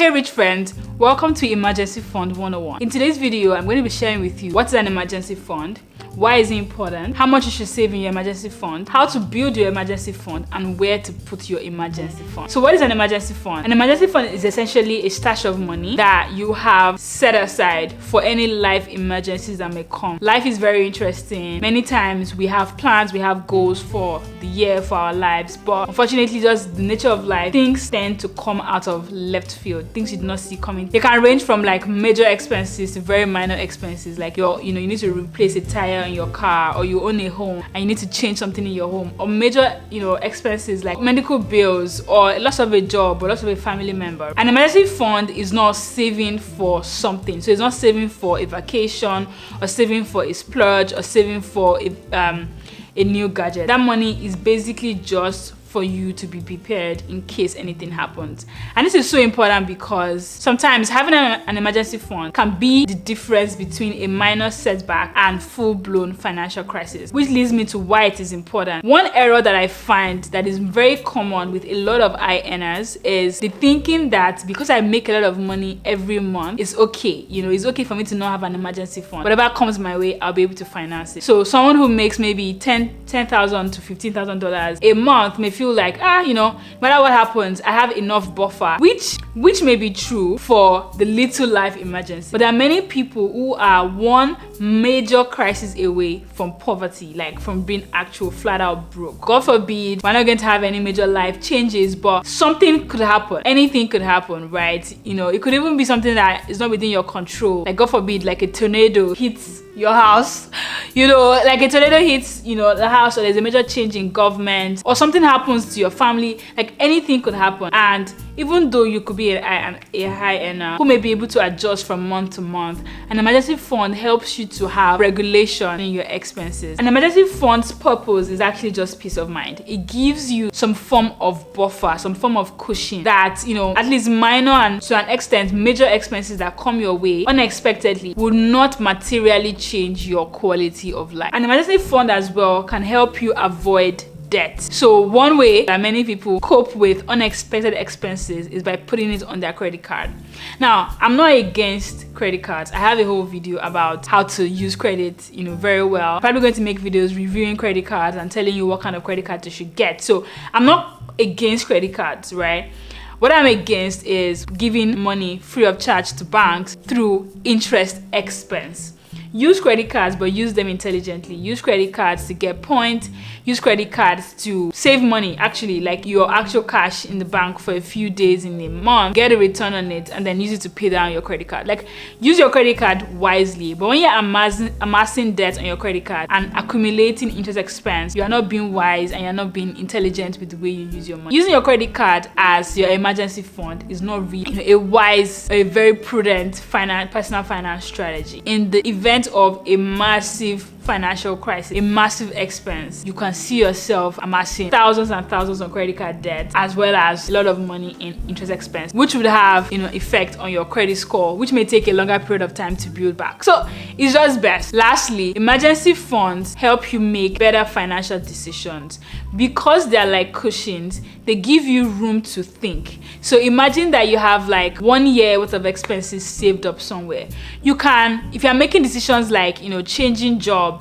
Hey rich friends, welcome to Emergency Fund 101. In today's video, I'm going to be sharing with you what is an emergency fund, why is it important, how much you should save in your emergency fund, how to build your emergency fund, and where to put your emergency fund. So what is an emergency fund? An emergency fund is essentially a stash of money that you have set aside for any life emergencies that may come. Life is very interesting. Many times we have plans, we have goals for the year, for our lives, but unfortunately just the nature of life, things tend to come out of left field. Things you did not see coming. They can range from like major expenses to very minor expenses, like you need to replace a tire in your car, or you own a home and you need to change something in your home, or major expenses like medical bills, or loss of a job, or loss of a family member. An emergency fund is not saving for something, so it's not saving for a vacation, or saving for a splurge, or saving for a new gadget. That money is basically just for you to be prepared in case anything happens. And this is so important because sometimes having an emergency fund can be the difference between a minor setback and full-blown financial crisis, which leads me to why it is important. One error that I find that is very common with a lot of high earners is the thinking that because I make a lot of money every month, it's okay. It's okay for me to not have an emergency fund. Whatever comes my way, I'll be able to finance it. So someone who makes maybe $10,000 to $15,000 a month may feel like, no matter what happens, I have enough buffer, which may be true for the little life emergency. But there are many people who are one major crisis away from poverty, like from being actual flat out broke. God forbid, we're not going to have any major life changes, but something could happen. Anything could happen, right? It could even be something that is not within your control. Like God forbid, like a tornado hits your house, like a tornado hits, the house, or there's a major change in government, or something happens to your family. Like anything could happen. And even though you could be a high earner who may be able to adjust from month to month, an emergency fund helps you to have regulation in your expenses. An emergency fund's purpose is actually just peace of mind. It gives you some form of buffer, some form of cushion that, at least minor and to an extent major expenses that come your way unexpectedly will not materially change your quality of life. An emergency fund as well can help you avoid debt. So one way that many people cope with unexpected expenses is by putting it on their credit card. Now, I'm not against credit cards. I have a whole video about how to use credit, very well. I'm probably going to make videos reviewing credit cards and telling you what kind of credit cards you should get. So I'm not against credit cards, right? What I'm against is giving money free of charge to banks through interest expense. Use credit cards, but use them intelligently. Use credit cards to get points. Use credit cards to save money, actually, like your actual cash in the bank for a few days in a month. Get a return on it and then use it to pay down your credit card. Like, use your credit card wisely. But when you're amassing debt on your credit card and accumulating interest expense, you are not being wise and you're not being intelligent with the way you use your money. Using your credit card as your emergency fund is not really a wise, a very prudent personal finance strategy. In the event of a massive financial crisis, a massive expense, you can see yourself amassing thousands and thousands of credit card debt, as well as a lot of money in interest expense, which would have effect on your credit score, which may take a longer period of time to build back. So it's just best. Lastly, emergency funds help you make better financial decisions because they're like cushions. They give you room to think. So imagine that you have like 1 year worth of expenses saved up somewhere. You can, if you're making decisions like changing jobs,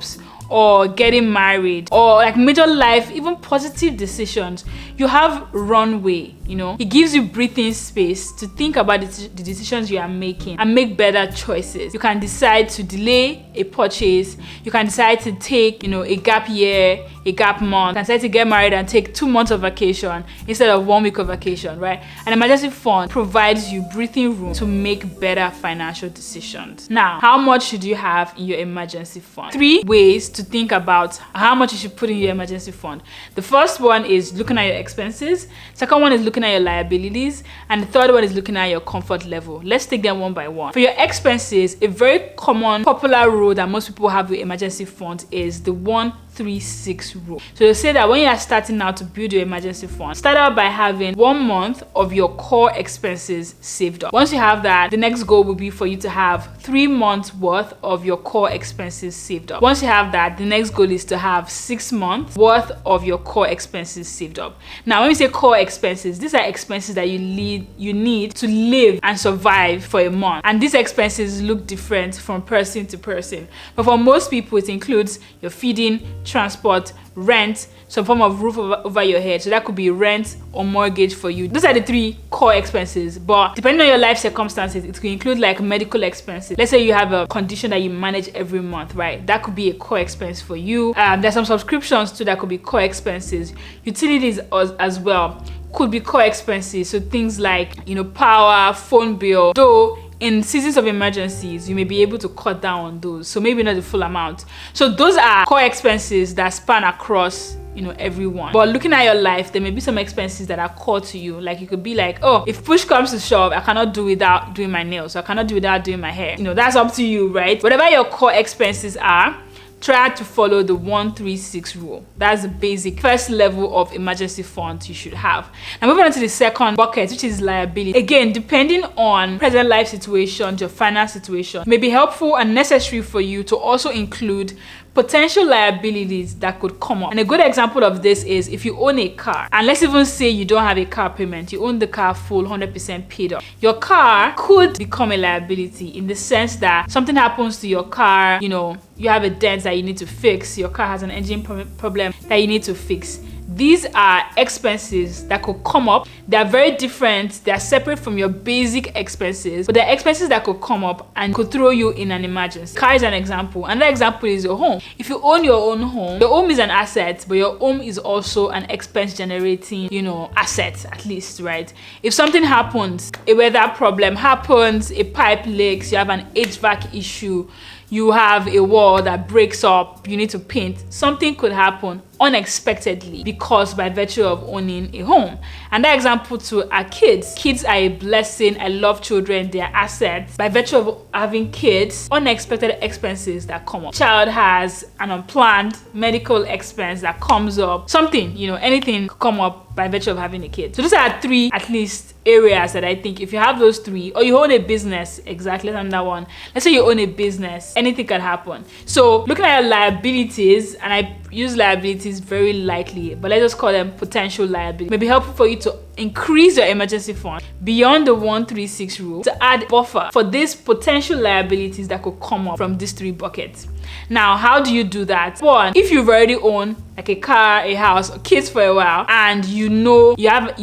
or getting married, or like major life, even positive decisions, you have runway. It gives you breathing space to think about the decisions you are making and make better choices. You can decide to delay a purchase. You can decide to take a gap year, a gap month. You can decide to get married and take 2 months of vacation instead of 1 week of vacation, right? An emergency fund provides you breathing room to make better financial decisions. Now, how much should you have in your emergency fund? 3 ways to think about how much you should put in your emergency fund. The first one is looking at your expenses. Second one is looking at your liabilities, and the third one is looking at your comfort level. Let's take them one by one. For your expenses, a very common popular rule that most people have with emergency funds is the 1 1-3-6 rule. So they say that when you are starting out to build your emergency fund, start out by having 1 month of your core expenses saved up. Once you have that, the next goal will be for you to have 3 months worth of your core expenses saved up. Once you have that, the next goal is to have 6 months worth of your core expenses saved up. Now, when we say core expenses, these are expenses that you need to live and survive for a month. And these expenses look different from person to person. But for most people, it includes your feeding, transport, rent, some form of roof over your head. So that could be rent or mortgage for you. Those are the 3 core expenses. But depending on your life circumstances, it could include like medical expenses. Let's say you have a condition that you manage every month, right? That could be a core expense for you. There's some subscriptions too that could be core expenses. Utilities as well could be core expenses. So things like, power, phone bill. Though in seasons of emergencies, you may be able to cut down on those. So maybe not the full amount. So those are core expenses that span across everyone. But looking at your life, there may be some expenses that are core to you. Like you could be like, oh, if push comes to shove, I cannot do without doing my nails. So I cannot do without doing my hair. That's up to you, right? Whatever your core expenses are, try to follow the 1-3-6 rule. That's the basic first level of emergency funds you should have. Now moving on to the second bucket, which is liability. Again, depending on present life situations, your finance situation, it may be helpful and necessary for you to also include potential liabilities that could come up. And a good example of this is if you own a car, and let's even say you don't have a car payment, you own the car full 100% paid up. Your car could become a liability in the sense that something happens to your car, you have a dent that you need to fix, your car has an engine problem that you need to fix. These are expenses that could come up. They are very different. They are separate from your basic expenses, but they're expenses that could come up and could throw you in an emergency. Car is an example. Another example is your home. If you own your own home, your home is an asset, but your home is also an expense generating, asset at least, right? If something happens, a weather problem happens, a pipe leaks, you have an HVAC issue, you have a wall that breaks up, you need to paint, something could happen unexpectedly because by virtue of owning a home. And that example too are kids. Kids are a blessing. I love children. They are assets. By virtue of having kids, unexpected expenses that come up. Child has an unplanned medical expense that comes up. Something, anything could come up by virtue of having a kid. So those are 3 at least areas that I think if you have those 3, or you own a business, exactly another one. Let's say you own a business, anything can happen. So looking at your liabilities, and I use liabilities very lightly, but let's just call them potential liabilities. It may be helpful for you to increase your emergency fund beyond the 1-3-6 rule to add buffer for these potential liabilities that could come up from these 3 buckets. Now, how do you do that? One, if you've already owned like a car, a house, or kids for a while, and you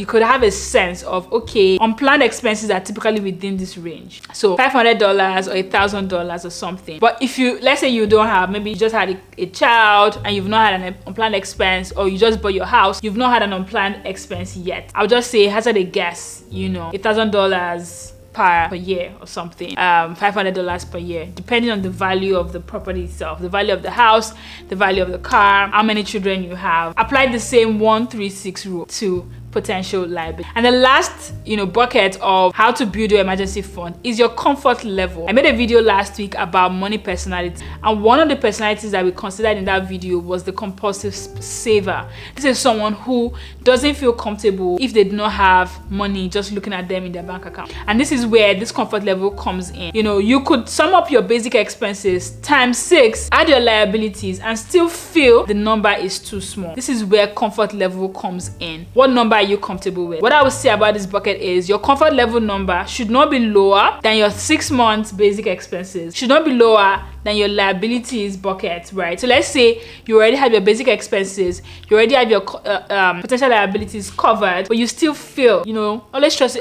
could have a sense of, okay, unplanned expenses are typically within this range. So $500 or $1,000 or something. But if let's say you don't have, maybe you just had a child and you've not had an unplanned expense, or you just bought your house, you've not had an unplanned expense yet. I'll just say, hazard a guess, $1,000 per year or something, $500 per year, depending on the value of the property itself, the value of the house, the value of the car, how many children you have. Apply the same 1-3-6 rule to potential liability. And the last, bucket of how to build your emergency fund is your comfort level. I made a video last week about money personality, and one of the personalities that we considered in that video was the compulsive saver. This is someone who doesn't feel comfortable if they do not have money just looking at them in their bank account. And this is where this comfort level comes in. You could sum up your basic expenses times 6, add your liabilities, and still feel the number is too small. This is where comfort level comes in. What number are you comfortable with? What I would say about this bucket is your comfort level number should not be lower than your 6 months basic expenses, should not be lower than your liabilities bucket, right? So let's say you already have your basic expenses, you already have your potential liabilities covered, but you still feel, always trust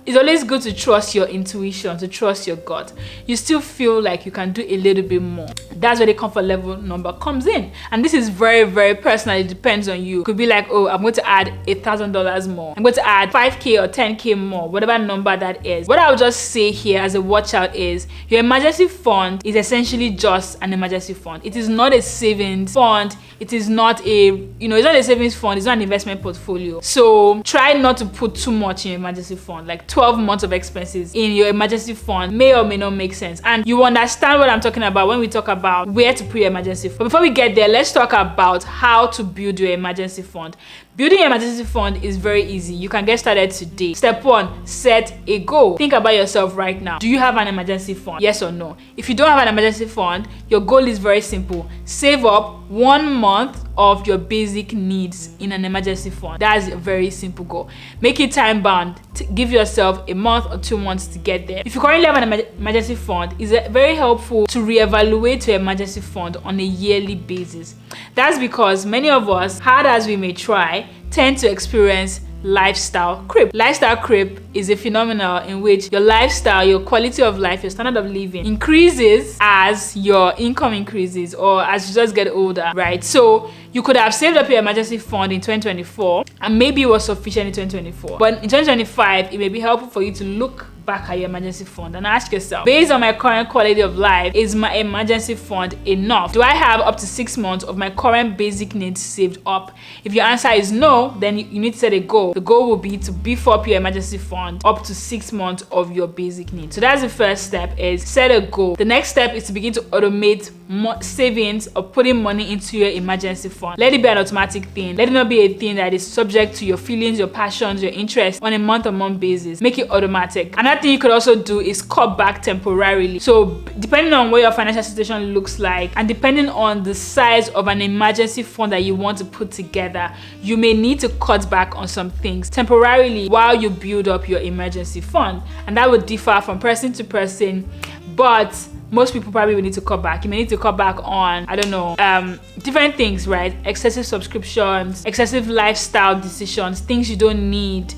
it's always good to trust your intuition, to trust your gut. You still feel like you can do a little bit more. That's where the comfort level number comes in. And this is very, very personal. It depends on you. It could be like, oh, I'm going to add $1,000 more. I'm going to add 5K or 10K more, whatever number that is. What I would just say here as a watch out is your emergency fund is essentially just an emergency fund. It is not a savings fund. It is not it's not a savings fund. It's not an investment portfolio. So try not to put too much in your emergency fund, like 12 months of expenses in your emergency fund may or may not make sense. And you understand what I'm talking about when we talk about where to put your emergency fund. But before we get there, let's talk about how to build your emergency fund. Building your emergency fund is very easy. You can get started today. Step 1, set a goal. Think about yourself right now. Do you have an emergency fund? Yes or no? If you don't have an emergency fund, your goal is very simple. Save up 1 month of your basic needs in an emergency fund. That's a very simple goal. Make it time bound. Give yourself a month or 2 months to get there. If you currently have an emergency fund, it's very helpful to reevaluate your emergency fund on a yearly basis. That's because many of us, hard as we may try, tend to experience lifestyle creep. Lifestyle creep is a phenomenon in which your lifestyle, your quality of life, your standard of living increases as your income increases or as you just get older, right? So you could have saved up your emergency fund in 2024 and maybe it was sufficient in 2024. But in 2025, it may be helpful for you to look back at your emergency fund and ask yourself, based on my current quality of life, is my emergency fund enough? Do I have up to 6 months of my current basic needs saved up? If your answer is no, then you need to set a goal. The goal will be to beef up your emergency fund up to 6 months of your basic needs. So that's the first step, is set a goal. The next step is to begin to automate savings or putting money into your emergency fund. Let it be an automatic thing. Let it not be a thing that is subject to your feelings, your passions, your interests on a month-on-month basis. Make it automatic. Another thing you could also do is cut back temporarily. So depending on what your financial situation looks like and depending on the size of an emergency fund that you want to put together, you may need to cut back on some things temporarily while you build up your emergency fund. And that would differ from person to person, but most people probably will need to cut back. You may need to cut back on, I don't know, different things, right? Excessive subscriptions, excessive lifestyle decisions, things you don't need.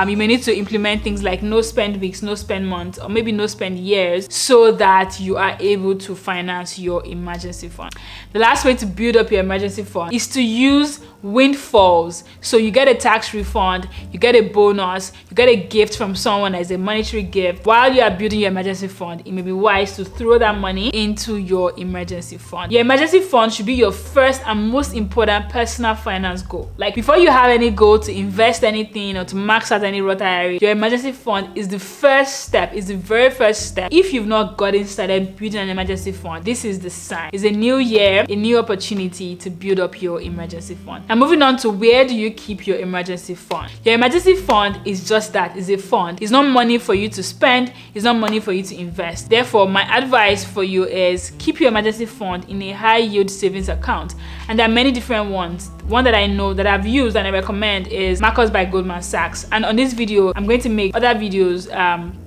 You may need to implement things like no spend weeks, no spend months, or maybe no spend years so that you are able to finance your emergency fund. The last way to build up your emergency fund is to use windfalls. So you get a tax refund, you get a bonus, you get a gift from someone as a monetary gift. While you are building your emergency fund, it may be wise to throw that money into your emergency fund. Your emergency fund should be your first and most important personal finance goal. Like before you have any goal to invest anything or to max out any Roth IRA, your emergency fund is the first step, is the very first step. If you've not gotten started building an emergency fund, this is the sign. It's a new year, a new opportunity to build up your emergency fund. And moving on to where do you keep your emergency fund? Your emergency fund is just that, it's a fund. It's not money for you to spend, it's not money for you to invest. Therefore, my advice for you is keep your emergency fund in a high yield savings account. And there are many different ones. One that I know that I've used and I recommend is Marcus by Goldman Sachs. And on this video, I'm going to make other videos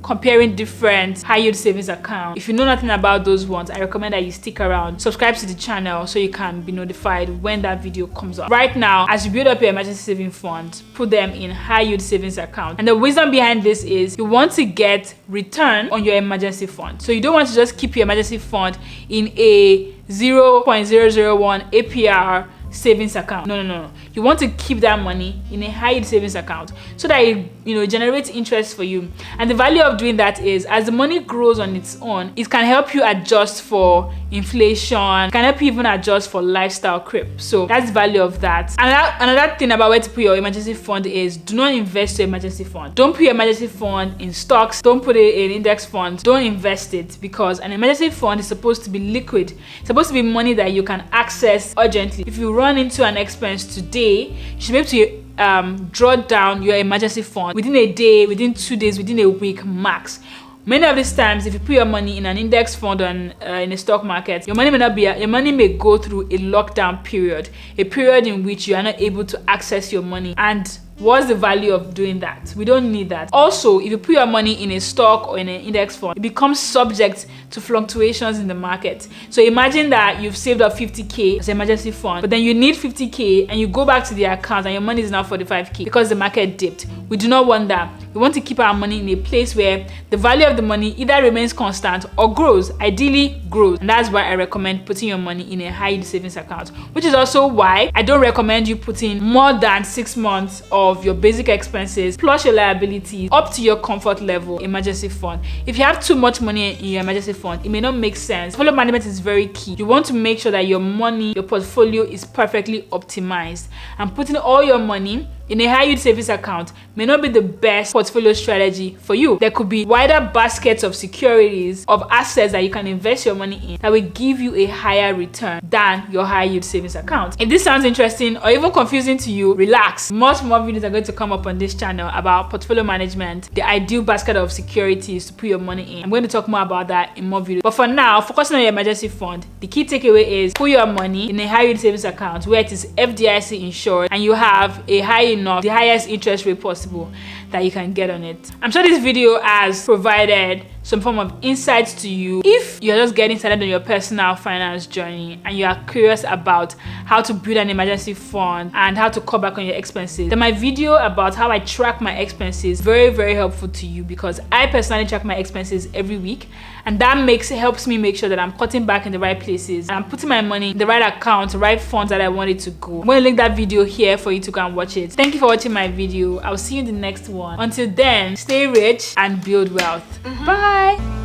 comparing different high yield savings accounts. If you know nothing about those ones, I recommend that you stick around, subscribe to the channel so you can be notified when that video comes up. Right now, as you build up your emergency savings fund, put them in high yield savings account. And the wisdom behind this is you want to get return on your emergency fund. So you don't want to just keep your emergency fund in a 0.001 APR savings account. No. You want to keep that money in a high yield savings account so that it generates interest for you. And the value of doing that is as the money grows on its own, it can help you adjust for inflation, can help you even adjust for lifestyle creep. So that's the value of that. Another thing about where to put your emergency fund is do not invest your emergency fund. Don't put your emergency fund in stocks, don't put it in index funds, don't invest it, because an emergency fund is supposed to be liquid. It's supposed to be money that you can access urgently. If you run into an expense today, you should be able to draw down your emergency fund within a day, within 2 days, within a week max. Many of these times, if you put your money in an index fund or in a stock market, your money may go through a lockdown period, a period in which you are not able to access your money. And what's the value of doing that? We don't need that. Also, if you put your money in a stock or in an index fund, it becomes subject to fluctuations in the market. So imagine that you've saved up 50K as an emergency fund, but then you need 50K and you go back to the account and your money is now 45K because the market dipped. We do not want that. We want to keep our money in a place where the value of the money either remains constant or grows, ideally grows. And that's why I recommend putting your money in a high yield savings account, which is also why I don't recommend you putting more than 6 months of your basic expenses plus your liabilities up to your comfort level emergency fund. If you have too much money in your emergency fund, it may not make sense. Portfolio management is very key. You want to make sure that your money, your portfolio is perfectly optimized, and putting all your money in a high yield savings account may not be the best portfolio strategy for you. There could be wider baskets of securities, of assets that you can invest your money in that will give you a higher return than your high yield savings account. If this sounds interesting or even confusing to you, relax. Much more videos are going to come up on this channel about portfolio management, the ideal basket of securities to put your money in. I'm going to talk more about that in more videos. But for now, focusing on your emergency fund, the key takeaway is put your money in a high yield savings account where it is FDIC insured and you have a high enough, the highest interest rate possible that you can get on it. I'm sure this video has provided some form of insights to you. If you're just getting started on your personal finance journey and you are curious about how to build an emergency fund and how to cut back on your expenses, then my video about how I track my expenses is very, very helpful to you, because I personally track my expenses every week, and that helps me make sure that I'm cutting back in the right places and I'm putting my money in the right account, the right funds that I want it to go. I'm going to link that video here for you to go and watch it. Thank you for watching my video. I'll see you in the next one. Until then, stay rich and build wealth. Bye.